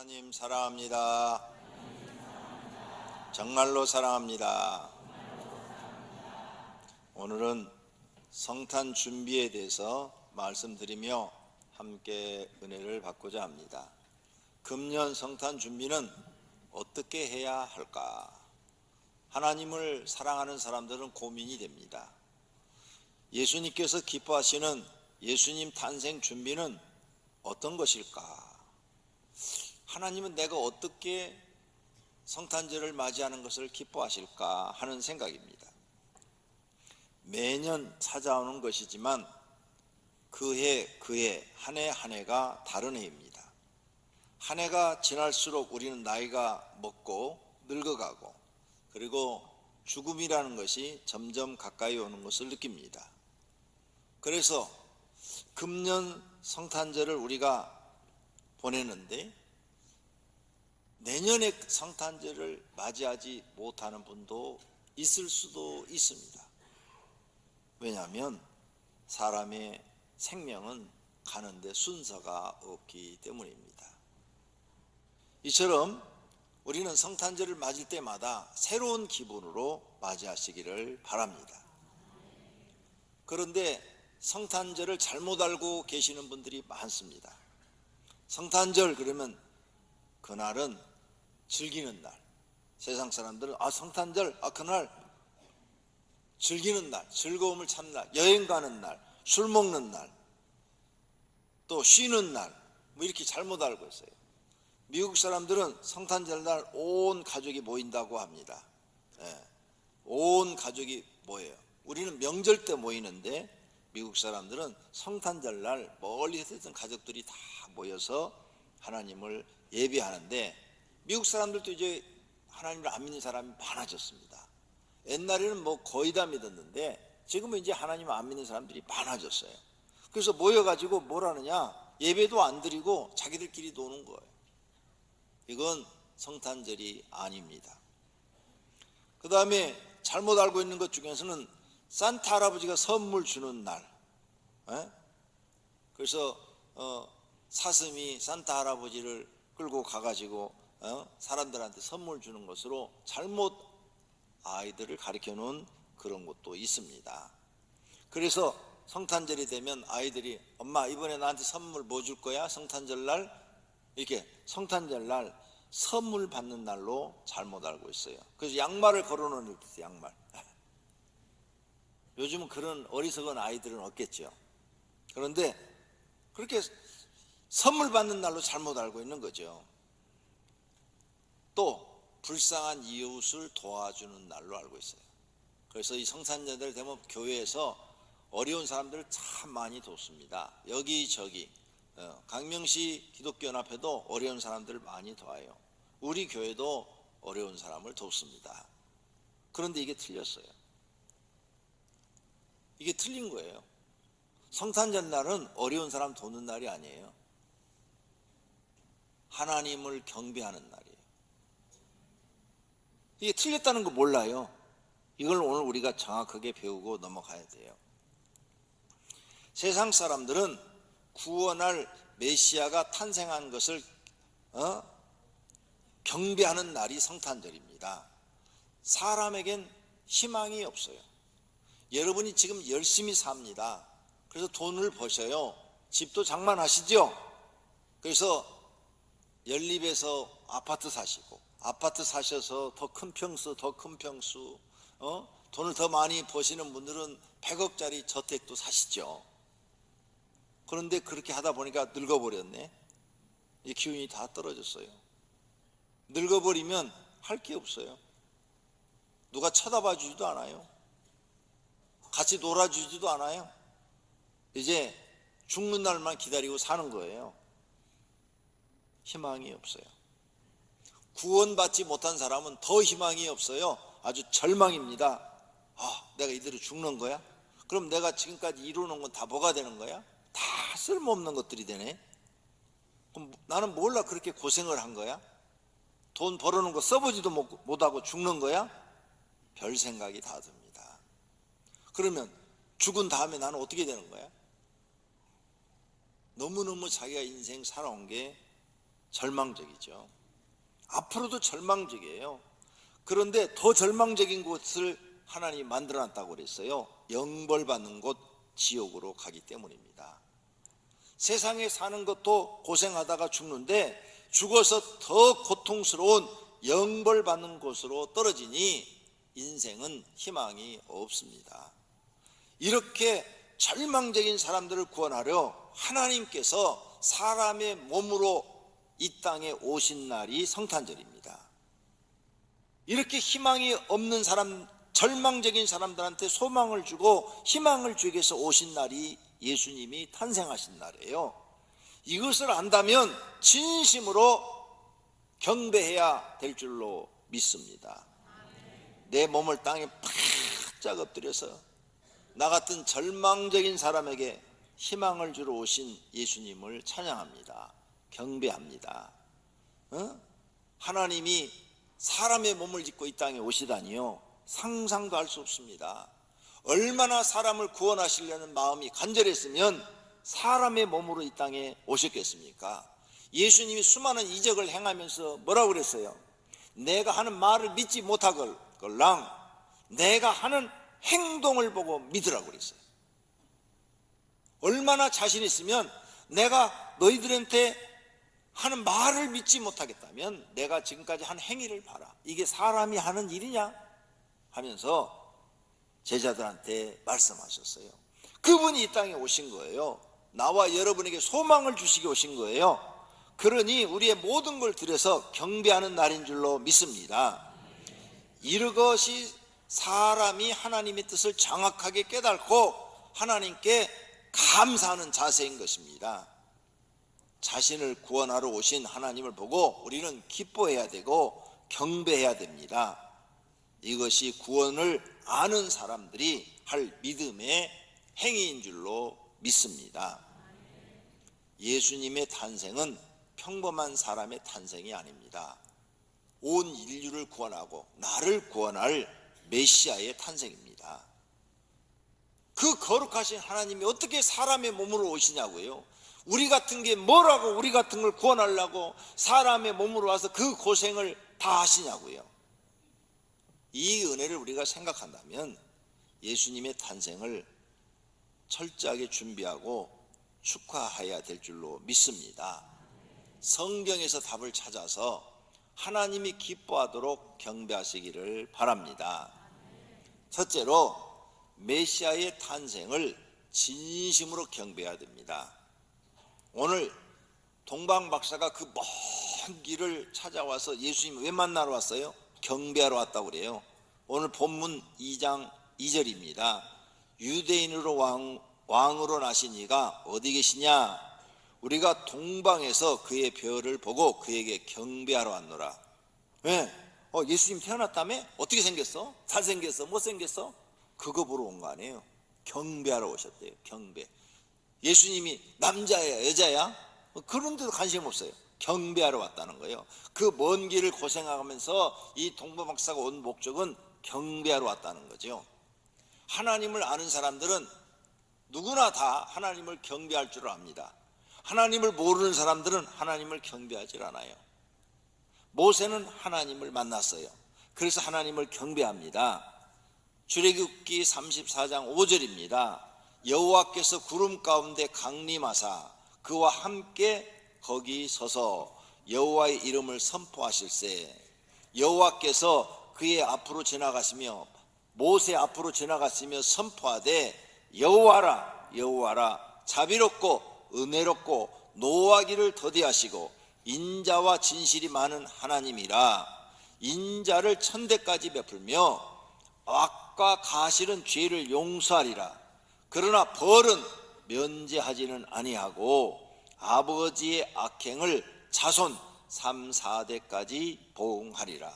하나님 사랑합니다. 정말로 사랑합니다. 오늘은 성탄 준비에 대해서 말씀드리며 함께 은혜를 받고자 합니다. 금년 성탄 준비는 어떻게 해야 할까? 하나님을 사랑하는 사람들은 고민이 됩니다. 예수님께서 기뻐하시는 예수님 탄생 준비는 어떤 것일까? 하나님은 내가 어떻게 성탄절을 맞이하는 것을 기뻐하실까 하는 생각입니다. 매년 찾아오는 것이지만 그 해 한 해 한 해가 다른 해입니다. 한 해가 지날수록 우리는 나이가 먹고 늙어가고 그리고 죽음이라는 것이 점점 가까이 오는 것을 느낍니다. 그래서 금년 성탄절을 우리가 보내는데 내년에 성탄절을 맞이하지 못하는 분도 있을 수도 있습니다. 왜냐하면 사람의 생명은 가는데 순서가 없기 때문입니다. 이처럼 우리는 성탄절을 맞을 때마다 새로운 기분으로 맞이하시기를 바랍니다. 그런데 성탄절을 잘못 알고 계시는 분들이 많습니다. 성탄절 그러면 그날은 즐기는 날. 세상 사람들은 성탄절 그날 즐기는 날, 즐거움을 찾는 날, 여행 가는 날, 술 먹는 날, 또 쉬는 날, 뭐 이렇게 잘못 알고 있어요. 미국 사람들은 성탄절 날 온 가족이 모인다고 합니다. 온 가족이 모여요. 우리는 명절 때 모이는데 미국 사람들은 성탄절 날 멀리서 있던 가족들이 다 모여서 하나님을 예배하는데 미국 사람들도 이제 하나님을 안 믿는 사람이 많아졌습니다. 옛날에는 뭐 거의 다 믿었는데 지금은 이제 하나님을 안 믿는 사람들이 많아졌어요. 그래서 모여가지고 뭘 하느냐? 예배도 안 드리고 자기들끼리 노는 거예요. 이건 성탄절이 아닙니다. 그 다음에 잘못 알고 있는 것 중에서는 산타 할아버지가 선물 주는 날, 그래서 사슴이 산타 할아버지를 끌고 가가지고 사람들한테 선물 주는 것으로 잘못 아이들을 가르쳐 놓은 그런 것도 있습니다. 그래서 성탄절이 되면 아이들이 엄마 이번에 나한테 선물 뭐 줄 거야? 성탄절 날 이렇게 성탄절 날 선물 받는 날로 잘못 알고 있어요. 그래서 양말을 걸어 놓는 게 있어요. 양말. 요즘은 그런 어리석은 아이들은 없겠죠. 그런데 그렇게 선물 받는 날로 잘못 알고 있는 거죠. 또 불쌍한 이웃을 도와주는 날로 알고 있어요. 그래서 이 성탄절 되면 교회에서 어려운 사람들을 참 많이 돕습니다. 여기저기 강명시 기독교연합회도 어려운 사람들을 많이 도와요. 우리 교회도 어려운 사람을 돕습니다. 그런데 이게 틀렸어요. 이게 틀린 거예요. 성탄절 날은 어려운 사람 돕는 날이 아니에요. 하나님을 경배하는 날이에요. 이게 틀렸다는 거 몰라요. 이걸 오늘 우리가 정확하게 배우고 넘어가야 돼요. 세상 사람들은 구원할 메시아가 탄생한 것을 경배하는 날이 성탄절입니다. 사람에겐 희망이 없어요. 여러분이 지금 열심히 삽니다. 그래서 돈을 버셔요. 집도 장만하시죠. 그래서 연립에서 아파트 사시고 아파트 사셔서 더 큰 평수 돈을 더 많이 버시는 분들은 100억짜리 저택도 사시죠. 그런데 그렇게 하다 보니까 늙어버렸네. 이 기운이 다 떨어졌어요. 늙어버리면 할 게 없어요. 누가 쳐다봐 주지도 않아요. 같이 놀아주지도 않아요. 이제 죽는 날만 기다리고 사는 거예요. 희망이 없어요. 구원받지 못한 사람은 더 희망이 없어요. 아주 절망입니다. 내가 이대로 죽는 거야? 그럼 내가 지금까지 이루는 건 다 뭐가 되는 거야? 다 쓸모없는 것들이 되네. 그럼 나는 몰라 그렇게 고생을 한 거야? 돈 벌어놓은 거 써보지도 못하고 죽는 거야? 별 생각이 다 듭니다. 그러면 죽은 다음에 나는 어떻게 되는 거야? 너무너무 자기가 인생 살아온 게 절망적이죠. 앞으로도 절망적이에요. 그런데 더 절망적인 곳을 하나님이 만들어놨다고 그랬어요. 영벌받는 곳, 지옥으로 가기 때문입니다. 세상에 사는 것도 고생하다가 죽는데 죽어서 더 고통스러운 영벌받는 곳으로 떨어지니 인생은 희망이 없습니다. 이렇게 절망적인 사람들을 구원하려 하나님께서 사람의 몸으로 이 땅에 오신 날이 성탄절입니다. 이렇게 희망이 없는 사람, 절망적인 사람들한테 소망을 주고 희망을 주기 위해서 오신 날이 예수님이 탄생하신 날이에요. 이것을 안다면 진심으로 경배해야 될 줄로 믿습니다. 내 몸을 땅에 바짝 엎드려서 나 같은 절망적인 사람에게 희망을 주러 오신 예수님을 찬양합니다. 경배합니다. 하나님이 사람의 몸을 짓고 이 땅에 오시다니요, 상상도 할 수 없습니다. 얼마나 사람을 구원하시려는 마음이 간절했으면 사람의 몸으로 이 땅에 오셨겠습니까? 예수님이 수많은 이적을 행하면서 뭐라고 그랬어요? 내가 하는 말을 믿지 못하걸랑 내가 하는 행동을 보고 믿으라고 그랬어요. 얼마나 자신 있으면 내가 너희들한테 하는 말을 믿지 못하겠다면 내가 지금까지 한 행위를 봐라. 이게 사람이 하는 일이냐? 하면서 제자들한테 말씀하셨어요. 그분이 이 땅에 오신 거예요. 나와 여러분에게 소망을 주시기 오신 거예요. 그러니 우리의 모든 걸 들여서 경배하는 날인 줄로 믿습니다. 이것이 사람이 하나님의 뜻을 정확하게 깨닫고 하나님께 감사하는 자세인 것입니다. 자신을 구원하러 오신 하나님을 보고 우리는 기뻐해야 되고 경배해야 됩니다. 이것이 구원을 아는 사람들이 할 믿음의 행위인 줄로 믿습니다. 예수님의 탄생은 평범한 사람의 탄생이 아닙니다. 온 인류를 구원하고 나를 구원할 메시아의 탄생입니다. 그 거룩하신 하나님이 어떻게 사람의 몸으로 오시냐고요? 우리 같은 게 뭐라고 우리 같은 걸 구원하려고 사람의 몸으로 와서 그 고생을 다 하시냐고요? 이 은혜를 우리가 생각한다면 예수님의 탄생을 철저하게 준비하고 축하해야 될 줄로 믿습니다. 성경에서 답을 찾아서 하나님이 기뻐하도록 경배하시기를 바랍니다. 첫째로 메시아의 탄생을 진심으로 경배해야 됩니다. 오늘 동방 박사가 그 먼 길을 찾아와서 예수님 왜 만나러 왔어요? 경배하러 왔다고 그래요. 오늘 본문 2장 2절입니다. 유대인으로 왕으로 나신 이가 어디 계시냐? 우리가 동방에서 그의 별을 보고 그에게 경배하러 왔노라. 왜? 예수님 태어났다며? 어떻게 생겼어? 잘생겼어? 못생겼어? 그거 보러 온 거 아니에요. 경배하러 오셨대요. 경배. 예수님이 남자야 여자야? 그런 데도 관심 없어요. 경배하러 왔다는 거예요. 그 먼 길을 고생하면서 이 동방 박사가 온 목적은 경배하러 왔다는 거죠. 하나님을 아는 사람들은 누구나 다 하나님을 경배할 줄 압니다. 하나님을 모르는 사람들은 하나님을 경배하지 않아요. 모세는 하나님을 만났어요. 그래서 하나님을 경배합니다. 출애굽기 34장 5절입니다. 여호와께서 구름 가운데 강림하사 그와 함께 거기 서서 여호와의 이름을 선포하실세. 여호와께서 그의 앞으로 지나가시며 모세 앞으로 지나갔으며 선포하되 여호와라 여호와라 자비롭고 은혜롭고 노하기를 더디하시고 인자와 진실이 많은 하나님이라. 인자를 천대까지 베풀며 악과 가실은 죄를 용서하리라. 그러나 벌은 면제하지는 아니하고 아버지의 악행을 자손 3, 4대까지 보응하리라.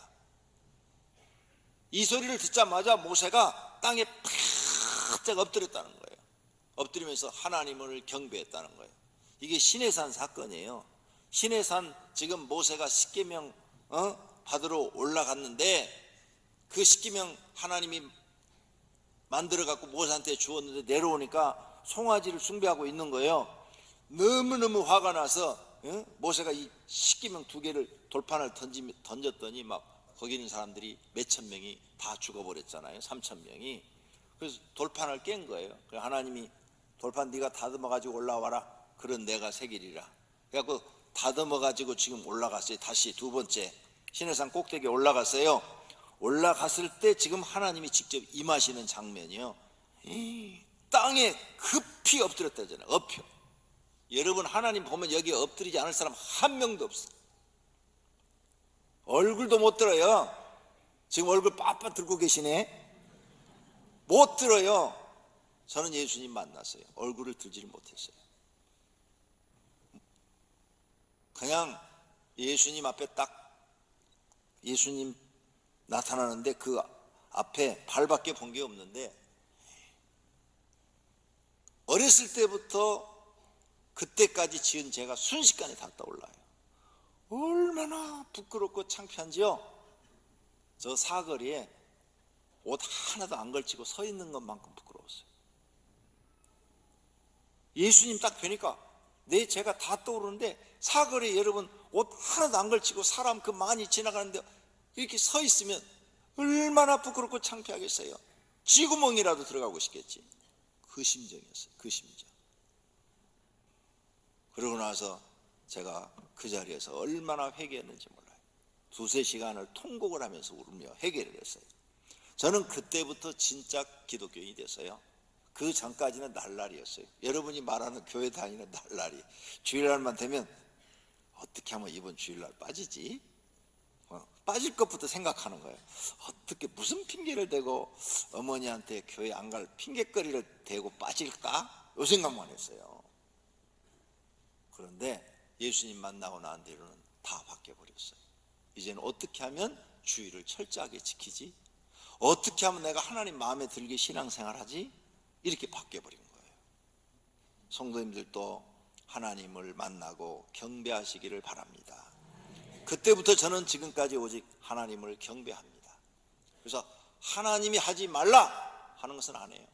이 소리를 듣자마자 모세가 땅에 바짝 엎드렸다는 거예요. 엎드리면서 하나님을 경배했다는 거예요. 이게 시내산 사건이에요. 시내산 지금 모세가 십계명 받으러 올라갔는데 그 십계명 하나님이 만들어 갖고 모세한테 주었는데 내려오니까 송아지를 숭배하고 있는 거예요. 너무너무 화가 나서 모세가 이 십계명 2개를 돌판을 던졌더니 막 거기 있는 사람들이 몇천 명이 다 죽어버렸잖아요. 3천 명이. 그래서 돌판을 깬 거예요. 그래서 하나님이 돌판 네가 다듬어 가지고 올라와라. 그런 내가 새기리라. 그래갖고 다듬어 가지고 지금 올라갔어요. 다시 두 번째 시내산 꼭대기에 올라갔어요. 올라갔을 때 지금 하나님이 직접 임하시는 장면이요. 땅에 급히 엎드렸다잖아요. 엎혀. 여러분 하나님 보면 여기 엎드리지 않을 사람 한 명도 없어. 얼굴도 못 들어요. 지금 얼굴 빳빳 들고 계시네. 못 들어요. 저는 예수님 만났어요. 얼굴을 들지를 못했어요. 그냥 예수님 앞에 딱 예수님 나타나는데 그 앞에 발밖에 본 게 없는데 어렸을 때부터 그때까지 지은 죄가 순식간에 다 떠올라요. 얼마나 부끄럽고 창피한지요. 저 사거리에 옷 하나도 안 걸치고 서 있는 것만큼 부끄러웠어요. 예수님 딱 뵈니까 내 죄가 다 떠오르는데 사거리에 여러분 옷 하나도 안 걸치고 사람 그 많이 지나가는데 이렇게 서 있으면 얼마나 부끄럽고 창피하겠어요. 쥐구멍이라도 들어가고 싶겠지. 그 심정이었어요. 그 심정. 그러고 나서 제가 그 자리에서 얼마나 회개했는지 몰라요. 2-3시간을 통곡을 하면서 울며 회개를 했어요. 저는 그때부터 진짜 기독교인이 됐어요. 그 전까지는 날라리였어요. 여러분이 말하는 교회 다니는 날라리. 주일날만 되면 어떻게 하면 이번 주일날 빠지지? 빠질 것부터 생각하는 거예요. 어떻게 무슨 핑계를 대고 어머니한테 교회 안 갈 핑계거리를 대고 빠질까? 이 생각만 했어요. 그런데 예수님 만나고 난 뒤로는 다 바뀌어버렸어요. 이제는 어떻게 하면 주의를 철저하게 지키지? 어떻게 하면 내가 하나님 마음에 들게 신앙생활하지? 이렇게 바뀌어버린 거예요. 성도님들도 하나님을 만나고 경배하시기를 바랍니다. 그때부터 저는 지금까지 오직 하나님을 경배합니다. 그래서 하나님이 하지 말라 하는 것은 안 해요.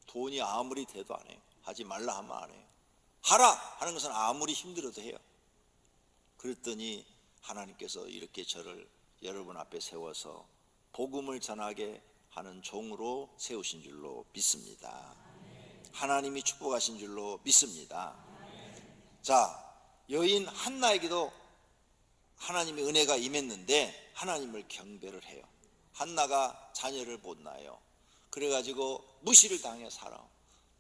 돈이 아무리 돼도 안 해요. 하지 말라 하면 안 해요. 하라 하는 것은 아무리 힘들어도 해요. 그랬더니 하나님께서 이렇게 저를 여러분 앞에 세워서 복음을 전하게 하는 종으로 세우신 줄로 믿습니다. 하나님이 축복하신 줄로 믿습니다. 자, 여인 한나에게도 하나님의 은혜가 임했는데 하나님을 경배를 해요. 한나가 자녀를 못 낳아요. 그래가지고 무시를 당해 살아.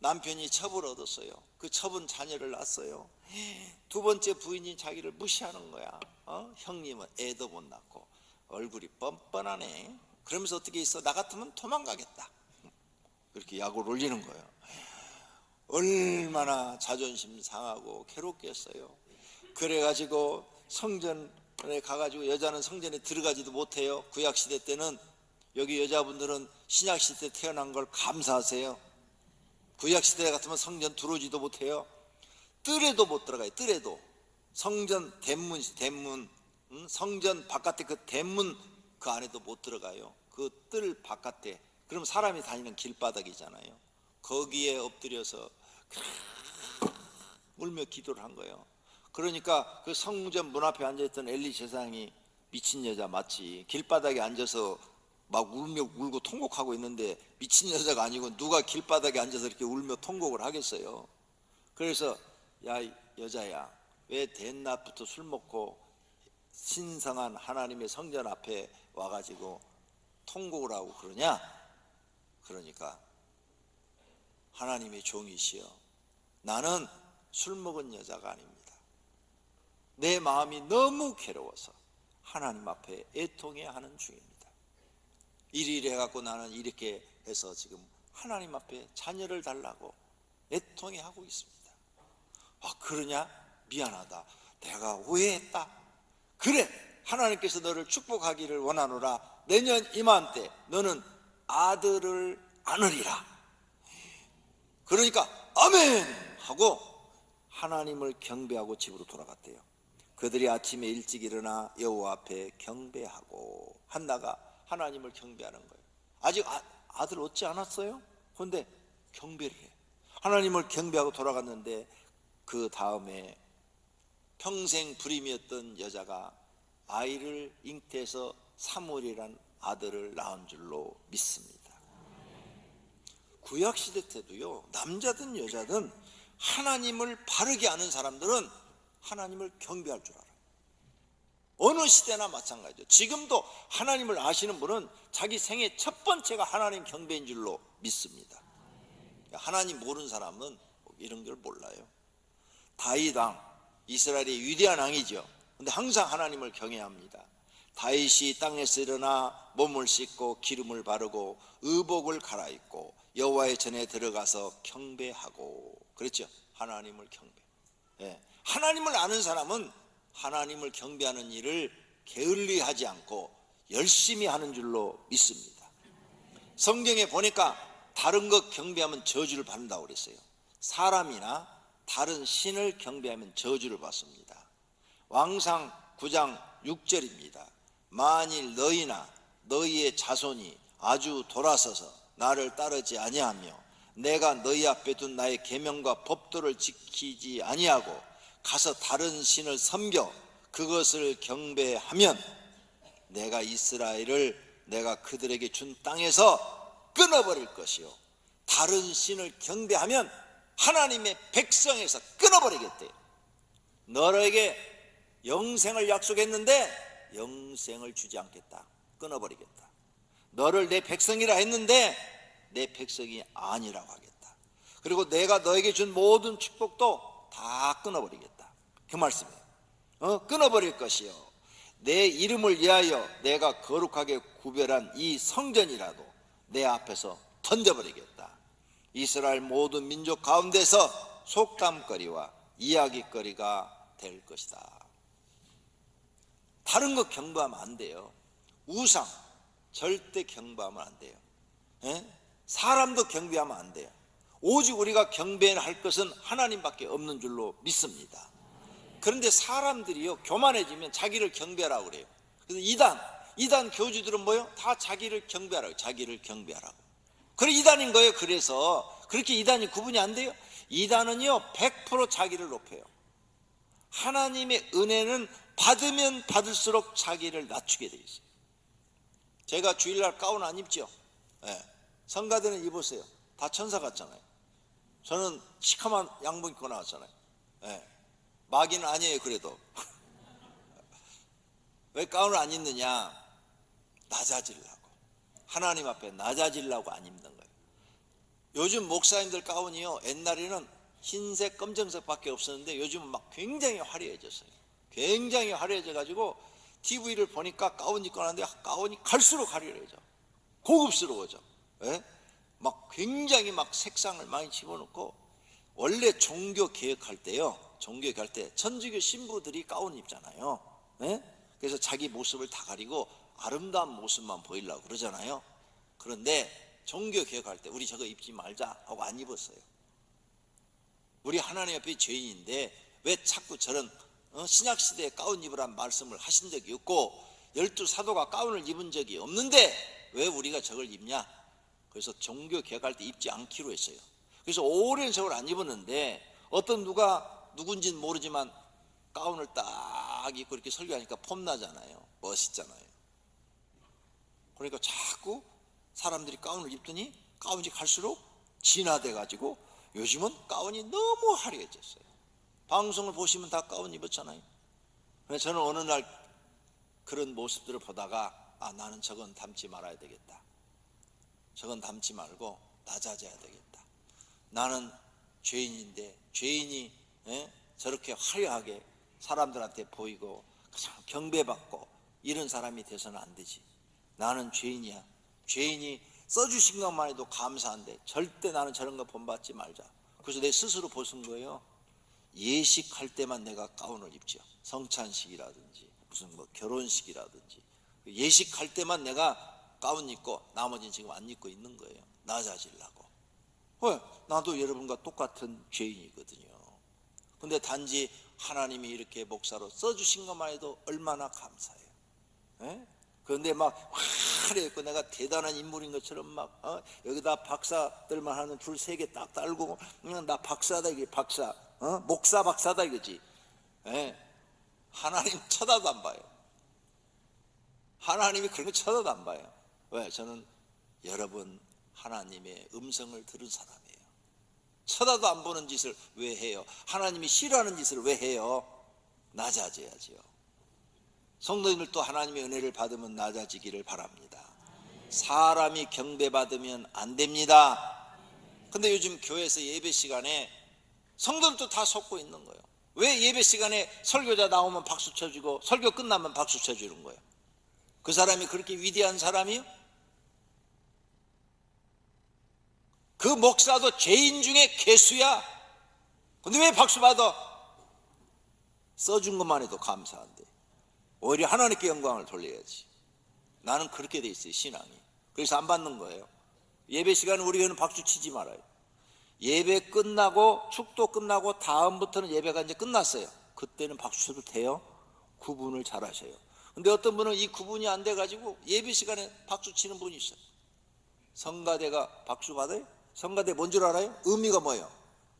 남편이 첩을 얻었어요. 그 첩은 자녀를 낳았어요. 두 번째 부인이 자기를 무시하는 거야. 형님은 애도 못 낳고 얼굴이 뻔뻔하네. 그러면서 어떻게 있어? 나 같으면 도망가겠다. 그렇게 약을 올리는 거예요. 얼마나 자존심 상하고 괴롭겠어요. 그래가지고 성전에 가가지고 여자는 성전에 들어가지도 못해요. 구약시대 때는. 여기 여자분들은 신약시대 때 태어난 걸 감사하세요. 구약시대 같으면 성전 들어오지도 못해요. 뜰에도 못 들어가요. 뜰에도. 성전 대문, 성전 바깥에 그 대문 그 안에도 못 들어가요. 그 뜰 바깥에. 그럼 사람이 다니는 길바닥이잖아요. 거기에 엎드려서 울며 기도를 한 거예요. 그러니까 그 성전 문 앞에 앉아있던 엘리 제사장이 미친 여자 맞지? 길바닥에 앉아서 막 울며 울고 통곡하고 있는데 미친 여자가 아니고 누가 길바닥에 앉아서 이렇게 울며 통곡을 하겠어요. 그래서 야 여자야, 왜 대낮부터 술 먹고 신성한 하나님의 성전 앞에 와가지고 통곡을 하고 그러냐? 그러니까 하나님의 종이시여, 나는 술 먹은 여자가 아닙니다. 내 마음이 너무 괴로워서 하나님 앞에 애통해야 하는 중입니다. 이리 해갖고 나는 이렇게 해서 지금 하나님 앞에 자녀를 달라고 애통해 하고 있습니다. 그러냐? 미안하다. 내가 오해했다. 그래, 하나님께서 너를 축복하기를 원하노라. 내년 이맘때 너는 아들을 안으리라. 그러니까 아멘 하고 하나님을 경배하고 집으로 돌아갔대요. 그들이 아침에 일찍 일어나 여호와 앞에 경배하고, 한나가 하나님을 경배하는 거예요. 아직 아들 얻지 않았어요. 그런데 경배를 해. 하나님을 경배하고 돌아갔는데 그 다음에 평생 불임이었던 여자가 아이를 잉태해서 사무엘이란 아들을 낳은 줄로 믿습니다. 구약시대 때도요, 남자든 여자든 하나님을 바르게 아는 사람들은 하나님을 경배할 줄 알아요. 어느 시대나 마찬가지죠. 지금도 하나님을 아시는 분은 자기 생애 첫 번째가 하나님 경배인 줄로 믿습니다. 하나님 모르는 사람은 이런 걸 몰라요. 다윗 왕, 이스라엘의 위대한 왕이죠. 근데 항상 하나님을 경외해야 합니다. 다윗이 땅에서 일어나 몸을 씻고 기름을 바르고 의복을 갈아입고 여호와의 전에 들어가서 경배하고 그랬죠. 하나님을 경배. 예. 하나님을 아는 사람은 하나님을 경배하는 일을 게을리하지 않고 열심히 하는 줄로 믿습니다. 성경에 보니까 다른 것 경배하면 저주를 받는다고 그랬어요. 사람이나 다른 신을 경배하면 저주를 받습니다. 왕상 9장 6절입니다. 만일 너희나 너희의 자손이 아주 돌아서서 나를 따르지 아니하며 내가 너희 앞에 둔 나의 계명과 법도를 지키지 아니하고 가서 다른 신을 섬겨 그것을 경배하면 내가 이스라엘을 내가 그들에게 준 땅에서 끊어버릴 것이요 다른 신을 경배하면 하나님의 백성에서 끊어버리겠대요. 너에게 영생을 약속했는데 영생을 주지 않겠다. 끊어버리겠다. 너를 내 백성이라 했는데 내 백성이 아니라고 하겠다. 그리고 내가 너에게 준 모든 축복도 다 끊어버리겠다. 그 말씀이에요. 끊어버릴 것이요 내 이름을 위하여 내가 거룩하게 구별한 이 성전이라도 내 앞에서 던져버리겠다. 이스라엘 모든 민족 가운데서 속담거리와 이야기거리가 될 것이다. 다른 거 경배하면 안 돼요. 우상 절대 경배하면 안 돼요. 사람도 경배하면 안 돼요. 오직 우리가 경배할 것은 하나님밖에 없는 줄로 믿습니다. 그런데 사람들이요 교만해지면 자기를 경배하라고 그래요. 그래서 이단 교주들은 뭐요? 다 자기를 경배하라고, 자기를 경배하라고. 그래 이단인 거예요. 그래서 그렇게 이단이 구분이 안 돼요. 이단은요 100% 자기를 높여요. 하나님의 은혜는 받으면 받을수록 자기를 낮추게 돼 있어요. 제가 주일날 가운 안 입죠? 네. 성가대는 입으세요. 다 천사 같잖아요. 저는 시커먼 양복 입고 나왔잖아요. 네. 마귀는 아니에요. 그래도 왜 가운을 안 입느냐? 낮아지려고, 하나님 앞에 낮아지려고 안 입는 거예요. 요즘 목사님들 가운이요 옛날에는 흰색 검정색밖에 없었는데 요즘은 막 굉장히 화려해졌어요. 굉장히 화려해져 가지고 TV를 보니까 가운 입고 나는데 가운이 갈수록 화려해져, 고급스러워져. 예? 막 굉장히 막 색상을 많이 집어넣고. 원래 종교 개혁할 때요, 종교 개혁할 때 천주교 신부들이 가운 입잖아요. 예? 그래서 자기 모습을 다 가리고 아름다운 모습만 보이려고 그러잖아요. 그런데 종교 개혁할 때 우리 저거 입지 말자 하고 안 입었어요. 우리 하나님 앞에 죄인인데 왜 자꾸 저런 신약시대에 가운 입으란 말씀을 하신 적이 없고 12사도가 가운을 입은 적이 없는데 왜 우리가 저걸 입냐? 그래서 종교 개혁할 때 입지 않기로 했어요. 그래서 오랜 세월 안 입었는데 어떤 누가 누군지는 모르지만 가운을 딱 입고 이렇게 설교하니까 폼나잖아요. 멋있잖아요. 그러니까 자꾸 사람들이 가운을 입더니 가운이 갈수록 진화돼 가지고 요즘은 가운이 너무 화려해졌어요. 방송을 보시면 다 가운 입었잖아요. 그래서 저는 어느 날 그런 모습들을 보다가 나는 저건 닮지 말아야 되겠다. 저건 닮지 말고 낮아져야 되겠다. 나는 죄인인데 죄인이 저렇게 화려하게 사람들한테 보이고 경배받고 이런 사람이 돼서는 안 되지. 나는 죄인이야. 죄인이 써주신 것만 해도 감사한데 절대 나는 저런 거 본받지 말자. 그래서 내 스스로 벗은 거예요. 예식할 때만 내가 가운을 입죠. 성찬식이라든지 무슨 뭐 결혼식이라든지 예식할 때만 내가 가운 입고 나머지는 지금 안 입고 있는 거예요. 낮아지려고. 왜? 나도 여러분과 똑같은 죄인이거든요. 근데 단지 하나님이 이렇게 목사로 써주신 것만 해도 얼마나 감사해요. 에? 그런데 막 화려했고 내가 대단한 인물인 것처럼 막 여기다 박사들만 하는 줄 3개 딱 달고 그냥 나 박사다 이게 박사, 목사 박사다 이거지. 에? 하나님 쳐다도 안 봐요. 하나님이 그런 거 쳐다도 안 봐요. 왜? 저는 여러분 하나님의 음성을 들은 사람이에요. 쳐다도 안 보는 짓을 왜 해요? 하나님이 싫어하는 짓을 왜 해요? 낮아져야지요. 성도님들도 하나님의 은혜를 받으면 낮아지기를 바랍니다. 사람이 경배받으면 안 됩니다. 근데 요즘 교회에서 예배 시간에 성도들도 다 속고 있는 거예요. 왜 예배 시간에 설교자 나오면 박수 쳐주고 설교 끝나면 박수 쳐주는 거예요? 그 사람이 그렇게 위대한 사람이요? 그 목사도 죄인 중에 괴수야. 근데 왜 박수 받아? 써준 것만 해도 감사한데 오히려 하나님께 영광을 돌려야지. 나는 그렇게 돼 있어요, 신앙이. 그래서 안 받는 거예요. 예배 시간에 우리 교회는 박수 치지 말아요. 예배 끝나고 축도 끝나고 다음부터는 예배가 이제 끝났어요. 그때는 박수 쳐도 돼요. 구분을 잘 하셔요. 근데 어떤 분은 이 구분이 안 돼가지고 예배 시간에 박수 치는 분이 있어요. 성가대가 박수 받아요? 성가대 뭔 줄 알아요? 의미가 뭐예요?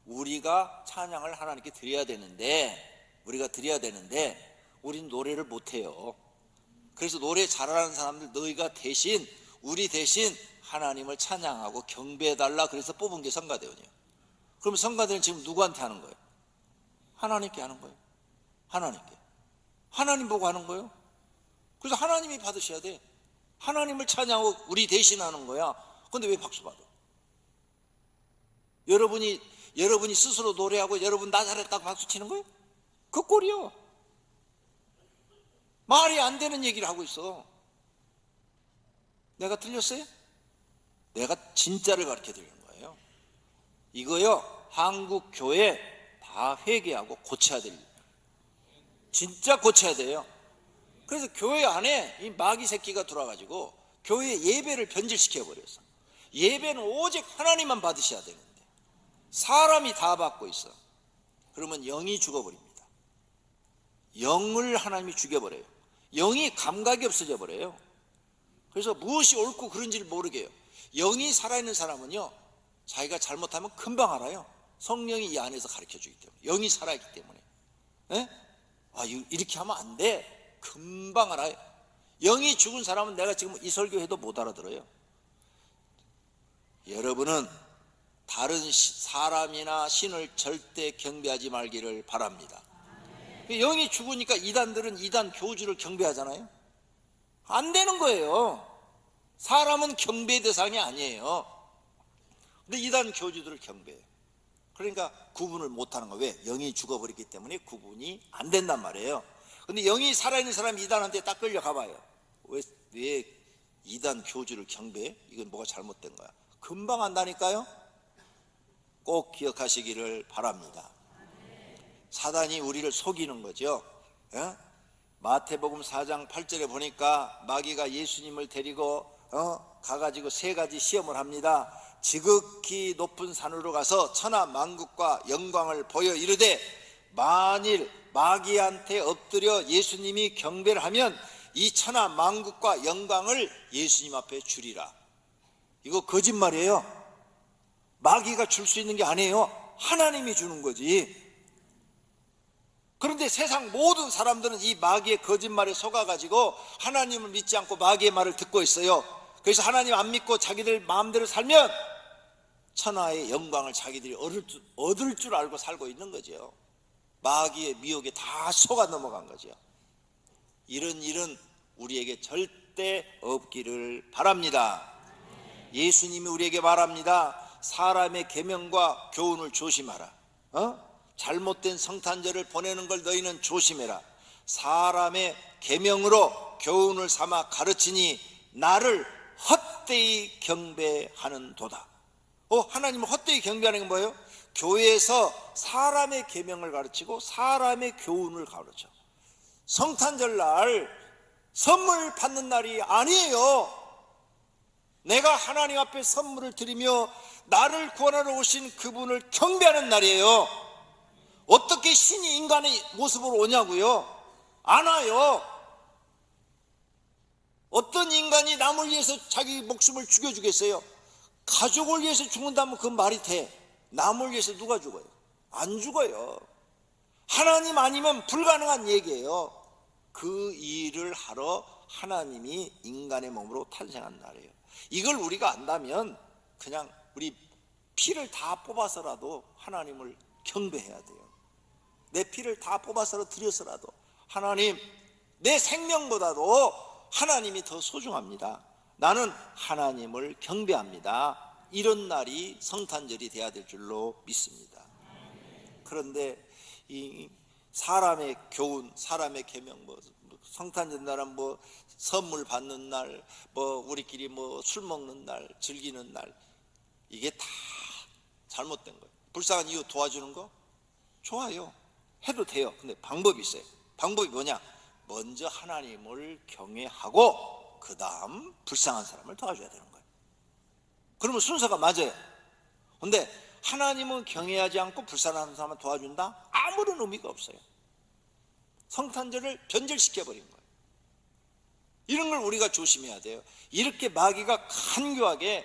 우리가 찬양을 하나님께 드려야 되는데 우리는 노래를 못해요. 그래서 노래 잘하는 사람들 너희가 대신 우리 대신 하나님을 찬양하고 경배해달라 그래서 뽑은 게 성가대원이에요. 그럼 성가대는 지금 누구한테 하는 거예요? 하나님께 하는 거예요. 하나님께. 하나님 보고 하는 거예요. 그래서 하나님이 받으셔야 돼. 하나님을 찬양하고 우리 대신 하는 거야. 근데 왜 박수 받아? 여러분이 스스로 노래하고 여러분 나 잘했다고 박수 치는 거예요? 그 꼴이요. 말이 안 되는 얘기를 하고 있어. 내가 틀렸어요? 내가 진짜를 가르쳐 드리는 거예요. 이거요, 한국 교회 다 회개하고 고쳐야 될 일이에요. 진짜 고쳐야 돼요. 그래서 교회 안에 이 마귀 새끼가 들어와가지고 교회 예배를 변질시켜 버렸어. 예배는 오직 하나님만 받으셔야 되는데 사람이 다 받고 있어. 그러면 영이 죽어버립니다. 영을 하나님이 죽여버려요. 영이 감각이 없어져 버려요. 그래서 무엇이 옳고 그른지를 모르게 해요. 영이 살아있는 사람은요, 자기가 잘못하면 금방 알아요. 성령이 이 안에서 가르쳐주기 때문에. 영이 살아있기 때문에. 네? 아, 이렇게 하면 안 돼. 금방 알아요. 영이 죽은 사람은 내가 지금 이 설교해도 못 알아들어요. 여러분은 다른 사람이나 신을 절대 경배하지 말기를 바랍니다. 영이 죽으니까 이단들은 이단 교주를 경배하잖아요. 안 되는 거예요. 사람은 경배 대상이 아니에요. 근데 이단 교주들을 경배해요. 그러니까 구분을 못하는 거예요. 왜? 영이 죽어버렸기 때문에 구분이 안 된단 말이에요. 근데 영이 살아있는 사람이 이단한테 딱 끌려가봐요. 왜 이단 교주를 경배해? 이건 뭐가 잘못된 거야. 금방 안다니까요. 꼭 기억하시기를 바랍니다. 사단이 우리를 속이는 거죠. 예? 마태복음 4장 8절에 보니까 마귀가 예수님을 데리고 가가지고 세 가지 시험을 합니다. 지극히 높은 산으로 가서 천하 만국과 영광을 보여 이르되 만일 마귀한테 엎드려 예수님이 경배를 하면 이 천하 만국과 영광을 예수님 앞에 주리라. 이거 거짓말이에요. 마귀가 줄 수 있는 게 아니에요. 하나님이 주는 거지. 그런데 세상 모든 사람들은 이 마귀의 거짓말에 속아가지고 하나님을 믿지 않고 마귀의 말을 듣고 있어요. 그래서 하나님 안 믿고 자기들 마음대로 살면 천하의 영광을 자기들이 얻을 줄 알고 살고 있는 거죠. 마귀의 미혹에 다 속아 넘어간 거죠. 이런 일은 우리에게 절대 없기를 바랍니다. 예수님이 우리에게 말합니다. 사람의 계명과 교훈을 조심하라. 잘못된 성탄절을 보내는 걸 너희는 조심해라. 사람의 계명으로 교훈을 삼아 가르치니 나를 헛되이 경배하는 도다. 하나님을 헛되이 경배하는 게 뭐예요? 교회에서 사람의 계명을 가르치고 사람의 교훈을 가르쳐. 성탄절날 선물 받는 날이 아니에요. 내가 하나님 앞에 선물을 드리며 나를 구원하러 오신 그분을 경배하는 날이에요. 어떻게 신이 인간의 모습으로 오냐고요? 안 와요. 어떤 인간이 남을 위해서 자기 목숨을 죽여주겠어요? 가족을 위해서 죽는다면 그건 말이 돼. 남을 위해서 누가 죽어요? 안 죽어요. 하나님 아니면 불가능한 얘기예요. 그 일을 하러 하나님이 인간의 몸으로 탄생한 날이에요. 이걸 우리가 안다면 그냥 우리 피를 다 뽑아서라도 하나님을 경배해야 돼요. 내 피를 다 뽑아서 드려서라도 하나님, 내 생명보다도 하나님이 더 소중합니다. 나는 하나님을 경배합니다. 이런 날이 성탄절이 돼야 될 줄로 믿습니다. 그런데 이 사람의 교훈, 사람의 계명, 성탄절 날은 선물 받는 날, 우리끼리 술 먹는 날, 즐기는 날, 이게 다 잘못된 거예요. 불쌍한 이웃 도와주는 거 좋아요, 해도 돼요. 근데 방법이 있어요. 방법이 뭐냐? 먼저 하나님을 경외하고 그 다음 불쌍한 사람을 도와줘야 되는 거예요. 그러면 순서가 맞아요. 근데 하나님은 경외하지 않고 불쌍한 사람을 도와준다? 아무런 의미가 없어요. 성탄절을 변절시켜버린 거예요. 이런 걸 우리가 조심해야 돼요. 이렇게 마귀가 간교하게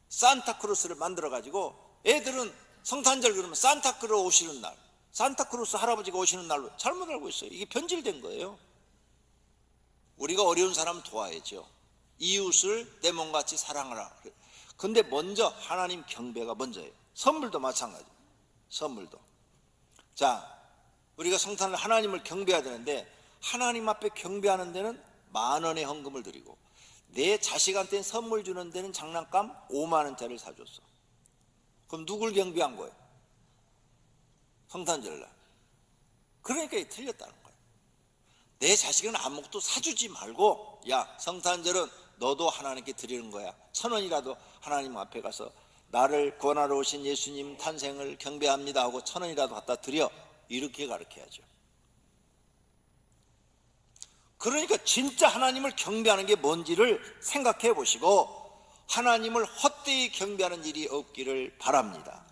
산타크로스를 만들어가지고 애들은 성탄절 그러면 산타크로스 오시는 날, 산타크로스 할아버지가 오시는 날로 잘못 알고 있어요. 이게 변질된 거예요. 우리가 어려운 사람 도와야죠. 이웃을 내 몸같이 사랑하라. 근데 먼저 하나님 경배가 먼저예요. 선물도 마찬가지. 선물도. 자, 우리가 성탄을 하나님을 경배해야 되는데 하나님 앞에 경배하는 데는 10,000원의 헌금을 드리고 내 자식한테 선물 주는 데는 장난감 50,000원짜리를 사줬어. 그럼 누굴 경배한 거예요? 성탄절날. 그러니까 틀렸다는 거예요. 내 자식은 아무것도 사주지 말고, 야, 성탄절은 너도 하나님께 드리는 거야. 1,000원이라도 하나님 앞에 가서 나를 구원하러 오신 예수님 탄생을 경배합니다 하고 1,000원이라도 갖다 드려. 이렇게 가르쳐야죠. 그러니까 진짜 하나님을 경배하는 게 뭔지를 생각해 보시고 하나님을 헛되이 경배하는 일이 없기를 바랍니다.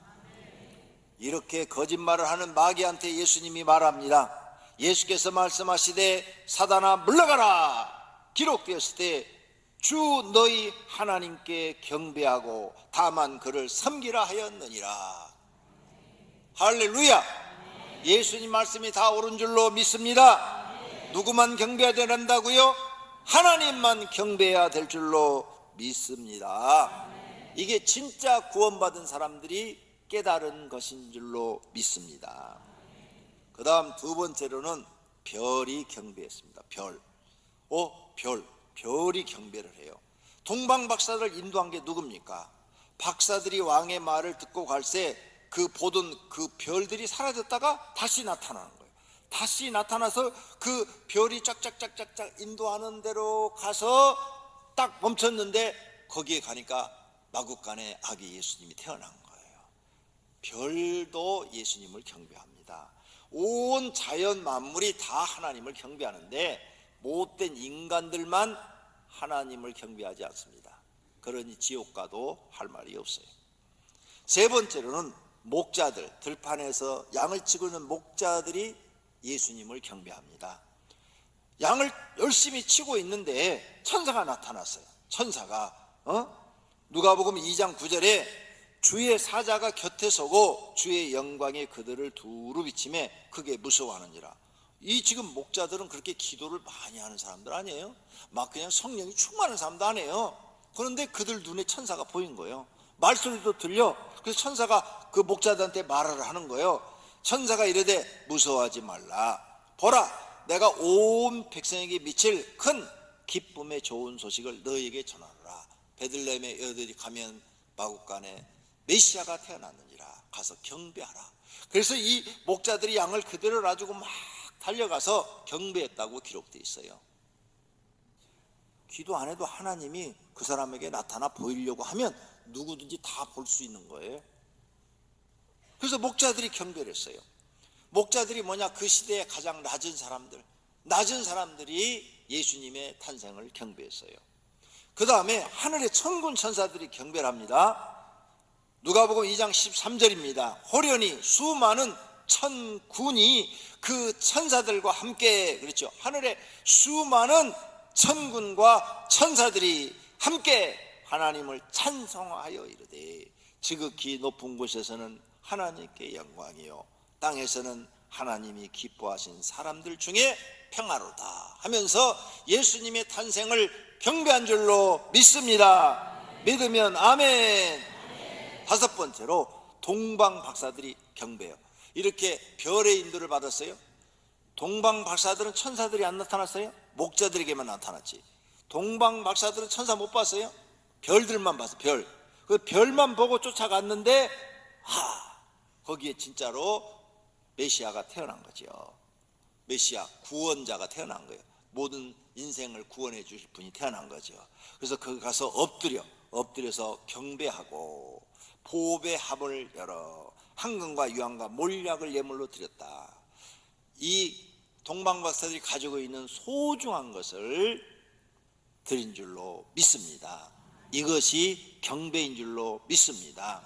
이렇게 거짓말을 하는 마귀한테 예수님이 말합니다. 예수께서 말씀하시되 사단아 물러가라. 기록되었을 때 주 너희 하나님께 경배하고 다만 그를 섬기라 하였느니라. 할렐루야. 예수님 말씀이 다 옳은 줄로 믿습니다. 누구만 경배해야 된다고요? 하나님만 경배해야 될 줄로 믿습니다. 이게 진짜 구원받은 사람들이 깨달은 것인 줄로 믿습니다. 그 다음 두 번째로는 별이 경배했습니다. 별이 경배를 해요. 동방 박사를 인도한 게 누굽니까? 박사들이 왕의 말을 듣고 갈새 그 보던 그 별들이 사라졌다가 다시 나타나는 거예요. 다시 나타나서 그 별이 짝짝짝짝짝 인도하는 대로 가서 딱 멈췄는데 거기에 가니까 마구간에 아기 예수님이 태어난 거예요. 별도 예수님을 경배합니다. 온 자연 만물이 다 하나님을 경배하는데 못된 인간들만 하나님을 경배하지 않습니다. 그러니 지옥 가도 할 말이 없어요. 세 번째로는 목자들, 들판에서 양을 치고 있는 목자들이 예수님을 경배합니다. 양을 열심히 치고 있는데 천사가 나타났어요. 천사가 누가복음 2장 9절에 주의 사자가 곁에 서고 주의 영광이 그들을 두루 비치매 크게 무서워하느니라. 이 지금 목자들은 그렇게 기도를 많이 하는 사람들 아니에요? 막 그냥 성령이 충만한 사람도 아니에요. 그런데 그들 눈에 천사가 보인 거예요. 말소리도 들려. 그래서 천사가 그 목자들한테 말을 하는 거예요. 천사가 이르되 무서워하지 말라. 보라, 내가 온 백성에게 미칠 큰 기쁨의 좋은 소식을 너희에게 전하노라. 베들레헴에 여들이 가면 마구간에 메시아가 태어났느니라. 가서 경배하라. 그래서 이 목자들이 양을 그대로 놔주고 막 달려가서 경배했다고 기록되어 있어요. 기도 안 해도 하나님이 그 사람에게 나타나 보이려고 하면 누구든지 다 볼 수 있는 거예요. 그래서 목자들이 경배를 했어요. 목자들이 뭐냐? 그 시대에 가장 낮은 사람들이 예수님의 탄생을 경배했어요. 그 다음에 하늘의 천군 천사들이 경배를 합니다. 누가복음 2장 13절입니다. 호련히 수많은 천군이 그 천사들과 함께, 그렇죠, 하늘의 수많은 천군과 천사들이 함께 하나님을 찬송하여 이르되 지극히 높은 곳에서는 하나님께 영광이요 땅에서는 하나님이 기뻐하신 사람들 중에 평화로다 하면서 예수님의 탄생을 경배한 줄로 믿습니다. 믿으면 아멘. 다섯 번째로 동방 박사들이 경배해요. 이렇게 별의 인도를 받았어요. 동방 박사들은 천사들이 안 나타났어요? 목자들에게만 나타났지. 동방 박사들은 천사 못 봤어요? 별들만 봤어요. 별. 그 별만 보고 쫓아갔는데 거기에 진짜로 메시아가 태어난 거죠. 메시아 구원자가 태어난 거예요. 모든 인생을 구원해 주실 분이 태어난 거죠. 그래서 거기 가서 엎드려서 경배하고 보배 합을 열어 황금과 유황과 몰약을 예물로 드렸다. 이 동방박사들이 가지고 있는 소중한 것을 드린 줄로 믿습니다. 이것이 경배인 줄로 믿습니다.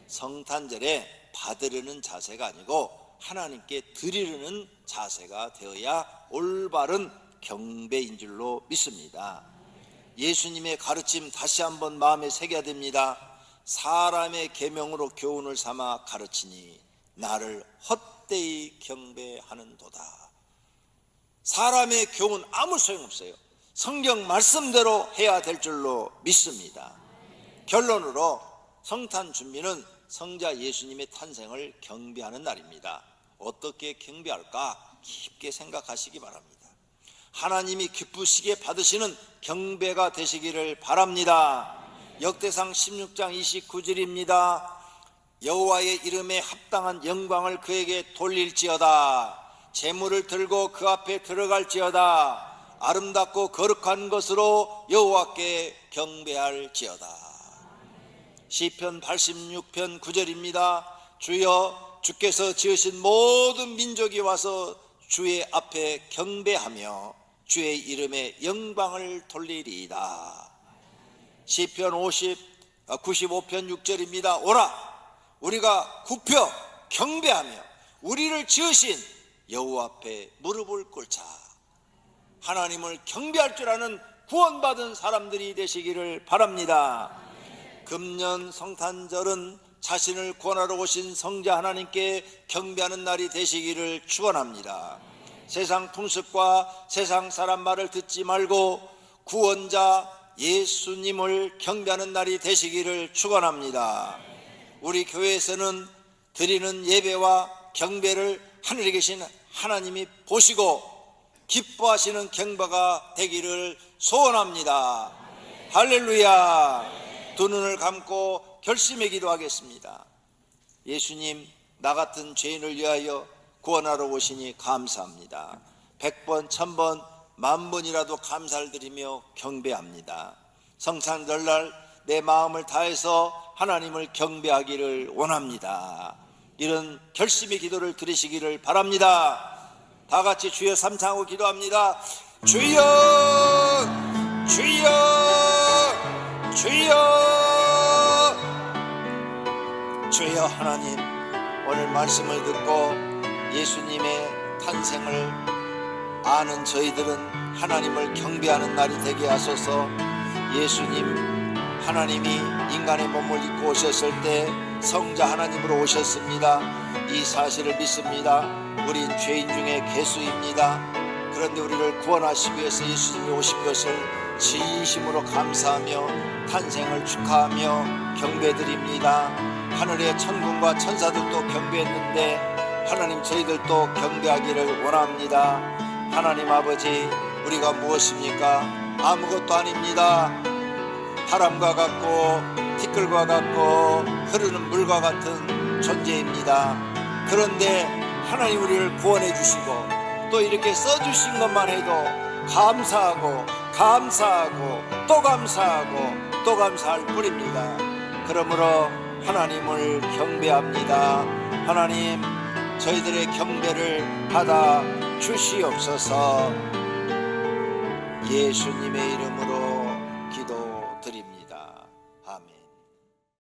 성탄절에 받으려는 자세가 아니고 하나님께 드리려는 자세가 되어야 올바른 경배인 줄로 믿습니다. 예수님의 가르침 다시 한번 마음에 새겨야 됩니다. 사람의 계명으로 교훈을 삼아 가르치니 나를 헛되이 경배하는도다. 사람의 교훈 아무 소용없어요. 성경 말씀대로 해야 될 줄로 믿습니다. 결론으로 성탄 준비는 성자 예수님의 탄생을 경배하는 날입니다. 어떻게 경배할까 깊게 생각하시기 바랍니다. 하나님이 기쁘시게 받으시는 경배가 되시기를 바랍니다. 역대상 16장 29절입니다. 여호와의 이름에 합당한 영광을 그에게 돌릴지어다. 제물을 들고 그 앞에 들어갈지어다. 아름답고 거룩한 것으로 여호와께 경배할지어다. 시편 86편 9절입니다. 주여, 주께서 지으신 모든 민족이 와서 주의 앞에 경배하며 주의 이름에 영광을 돌리리이다. 시편 95편 6절입니다. 오라, 우리가 굽혀 경배하며 우리를 지으신 여호와 앞에 무릎을 꿇자. 하나님을 경배할 줄 아는 구원받은 사람들이 되시기를 바랍니다. 금년 성탄절은 자신을 구원하러 오신 성자 하나님께 경배하는 날이 되시기를 축원합니다. 세상 풍습과 세상 사람 말을 듣지 말고 구원자 예수님을 경배하는 날이 되시기를 축원합니다. 우리 교회에서는 드리는 예배와 경배를 하늘에 계신 하나님이 보시고 기뻐하시는 경배가 되기를 소원합니다. 할렐루야. 두 눈을 감고 결심의 기도하겠습니다. 예수님, 나 같은 죄인을 위하여 구원하러 오시니 감사합니다. 100번, 1000번, 10,000번이라도 감사를 드리며 경배합니다. 성탄절날 내 마음을 다해서 하나님을 경배하기를 원합니다. 이런 결심의 기도를 드리시기를 바랍니다. 다 같이 주여 삼창하고 기도합니다. 주여, 주여, 주여. 주여 하나님, 오늘 말씀을 듣고 예수님의 탄생을 아는 저희들은 하나님을 경배하는 날이 되게 하소서. 예수님, 하나님이 인간의 몸을 입고 오셨을 때 성자 하나님으로 오셨습니다. 이 사실을 믿습니다. 우린 죄인 중에 괴수입니다. 그런데 우리를 구원하시기 위해서 예수님이 오신 것을 진심으로 감사하며 탄생을 축하하며 경배드립니다. 하늘의 천군과 천사들도 경배했는데 하나님, 저희들도 경배하기를 원합니다. 하나님 아버지, 우리가 무엇입니까? 아무것도 아닙니다. 바람과 같고 티끌과 같고 흐르는 물과 같은 존재입니다. 그런데 하나님 우리를 구원해 주시고 또 이렇게 써주신 것만 해도 감사하고 감사하고 또 감사하고 또 감사할 뿐입니다. 그러므로 하나님을 경배합니다. 하나님, 저희들의 경배를 받아 주시옵소서. 예수님의 이름으로